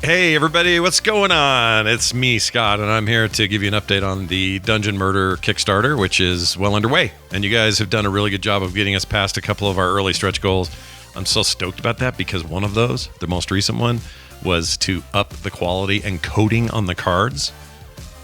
Hey everybody, what's going on? It's me, Scott, and I'm here to give you an update on the Dungeon Murder Kickstarter, which is well underway. And you guys have done a really good job of getting us past a couple of our early stretch goals. I'm so stoked about that because one of those, the most recent one, was to up the quality and coding on the cards,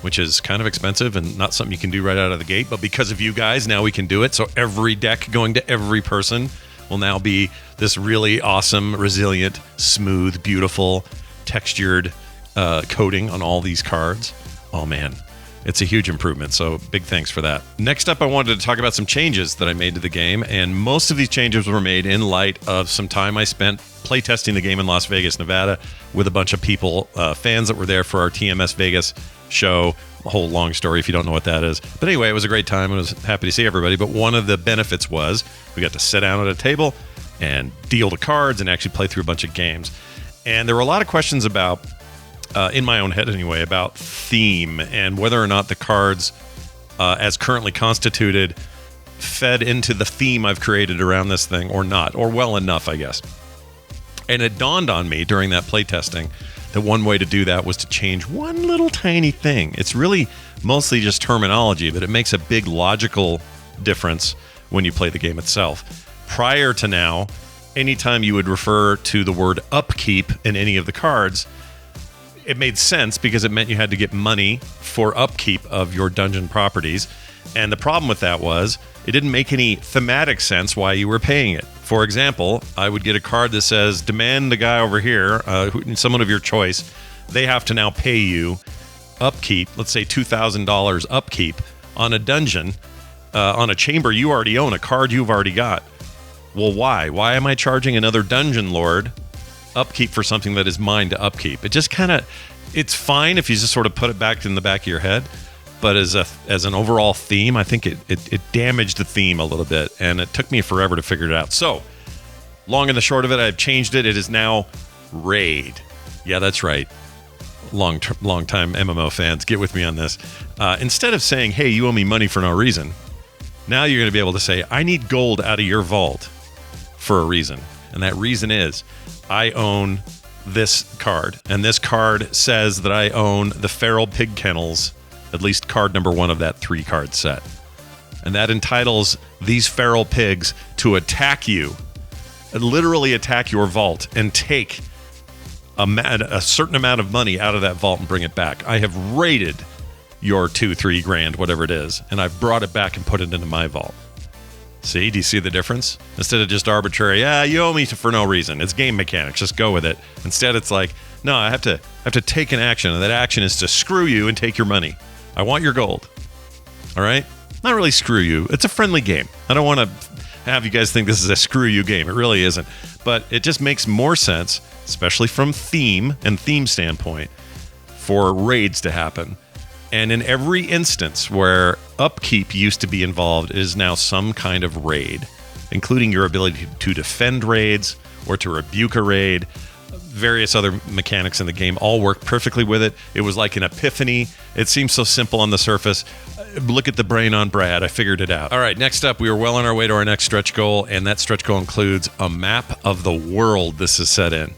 which is kind of expensive and not something you can do right out of the gate. But because of you guys, now we can do it. So every deck going to every person will now be this really awesome, resilient, smooth, beautiful, textured coating on all these cards. Oh man, it's a huge improvement, so big thanks for that. Next up, I wanted to talk about some changes that I made to the game, and most of these changes were made in light of some time I spent playtesting the game in Las Vegas, Nevada with a bunch of people, fans that were there for our TMS Vegas show. A whole long story if you don't know what that is. But anyway, it was a great time. I was happy to see everybody, but one of the benefits was we got to sit down at a table and deal the cards and actually play through a bunch of games. And there were a lot of questions about, in my own head anyway, about theme and whether or not the cards, as currently constituted, fed into the theme I've created around this thing or not, or well enough, I guess. And it dawned on me during that playtesting that one way to do that was to change one little tiny thing. It's really mostly just terminology, but it makes a big logical difference when you play the game itself. Prior to now, anytime you would refer to the word upkeep in any of the cards, it made sense because it meant you had to get money for upkeep of your dungeon properties. And the problem with that was it didn't make any thematic sense why you were paying it. For example, I would get a card that says, demand the guy over here, someone of your choice, they have to now pay you upkeep, let's say $2,000 upkeep on a dungeon, on a chamber you already own, a card you've already got. Well, why? Why am I charging another dungeon lord upkeep for something that is mine to upkeep? It just kind of, it's fine if you just sort of put it back in the back of your head, but as an overall theme, I think it damaged the theme a little bit, and it took me forever to figure it out. So, long and the short of it, I've changed it. It is now Raid. Yeah, that's right. Long time MMO fans, get with me on this. Instead of saying, hey, you owe me money for no reason, now you're going to be able to say, I need gold out of your vault for a reason. And that reason is I own this card. And this card says that I own the Feral Pig Kennels, at least card number 1 of that 3-card set. And that entitles these feral pigs to attack you, literally attack your vault and take a certain amount of money out of that vault and bring it back. I have raided your 2-3 grand, whatever it is, and I've brought it back and put it into my vault. See, do you see the difference? Instead of just arbitrary, you owe me for no reason. It's game mechanics, just go with it. Instead, it's like, no, I have to take an action, and that action is to screw you and take your money. I want your gold. All right? Not really screw you. It's a friendly game. I don't want to have you guys think this is a screw you game. It really isn't. But it just makes more sense, especially from theme standpoint, for raids to happen. And in every instance where upkeep used to be involved, it is now some kind of raid, including your ability to defend raids or to rebuke a raid. Various other mechanics in the game all work perfectly with it. It was like an epiphany. It seems so simple on the surface. Look at the brain on Brad. I figured it out. All right, next up, we are well on our way to our next stretch goal, and that stretch goal includes a map of the world this is set in.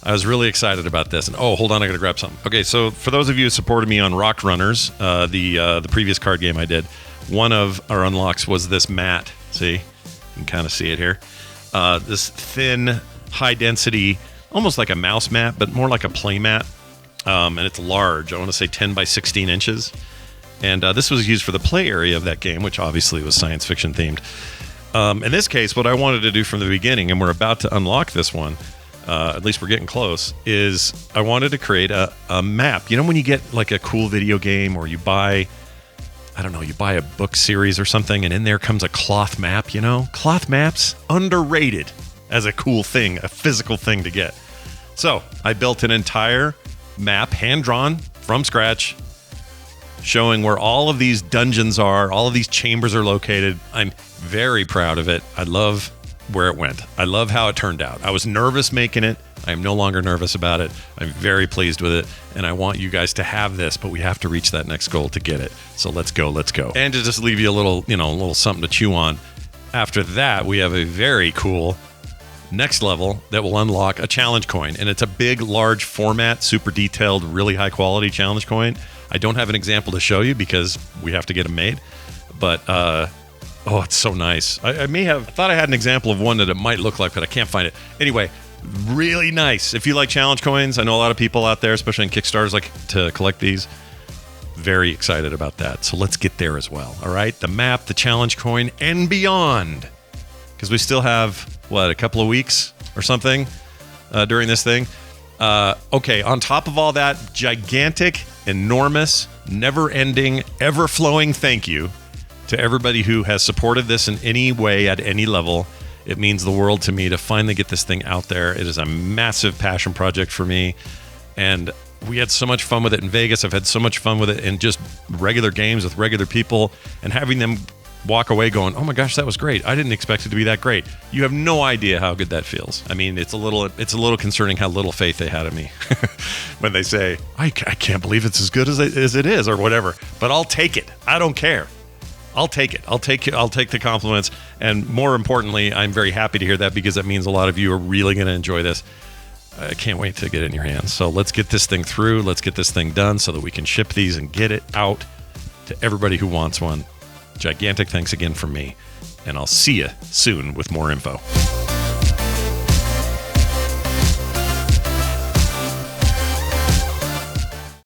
I was really excited about this. And hold on, I gotta grab something. Okay, so for those of you who supported me on Rock Runners, the previous card game I did, one of our unlocks was this mat. See, you can kind of see it here. This thin, high density, almost like a mouse mat, but more like a play mat. And it's large. I want to say 10 by 16 inches. And this was used for the play area of that game, which obviously was science fiction themed. In this case, what I wanted to do from the beginning, and we're about to unlock this one, at least we're getting close, is I wanted to create a map. You know when you get like a cool video game or you buy, I don't know, you buy a book series or something and in there comes a cloth map, you know? Cloth maps, underrated as a cool thing, a physical thing to get. So I built an entire map, hand-drawn from scratch, showing where all of these dungeons are, all of these chambers are located. I'm very proud of it. I love where it went. I love how it turned out. I was nervous making it. I am no longer nervous about it. I'm very pleased with it, and I want you guys to have this, but we have to reach that next goal to get it. So let's go. And to just leave you a little something to chew on. After that, we have a very cool next level that will unlock a challenge coin. And it's a big, large format, super detailed, really high quality challenge coin. I don't have an example to show you because we have to get them made. But, it's so nice. I may have thought I had an example of one that it might look like, but I can't find it. Anyway, really nice. If you like challenge coins, I know a lot of people out there, especially in Kickstarters, like to collect these. Very excited about that. So let's get there as well. All right. The map, the challenge coin, and beyond. Because we still have, a couple of weeks or something during this thing. Okay. On top of all that, gigantic, enormous, never-ending, ever-flowing thank you to everybody who has supported this in any way at any level. It means the world to me to finally get this thing out there. It is a massive passion project for me. And we had so much fun with it in Vegas. I've had so much fun with it in just regular games with regular people, and having them walk away going, oh my gosh, that was great. I didn't expect it to be that great. You have no idea how good that feels. I mean, it's a little concerning how little faith they had in me when they say, I can't believe it's as good as it is or whatever, but I'll take it. I don't care. I'll take it. I'll take the compliments. And more importantly, I'm very happy to hear that because that means a lot of you are really going to enjoy this. I can't wait to get it in your hands. So let's get this thing through. Let's get this thing done so that we can ship these and get it out to everybody who wants one. Gigantic thanks again from me. And I'll see you soon with more info.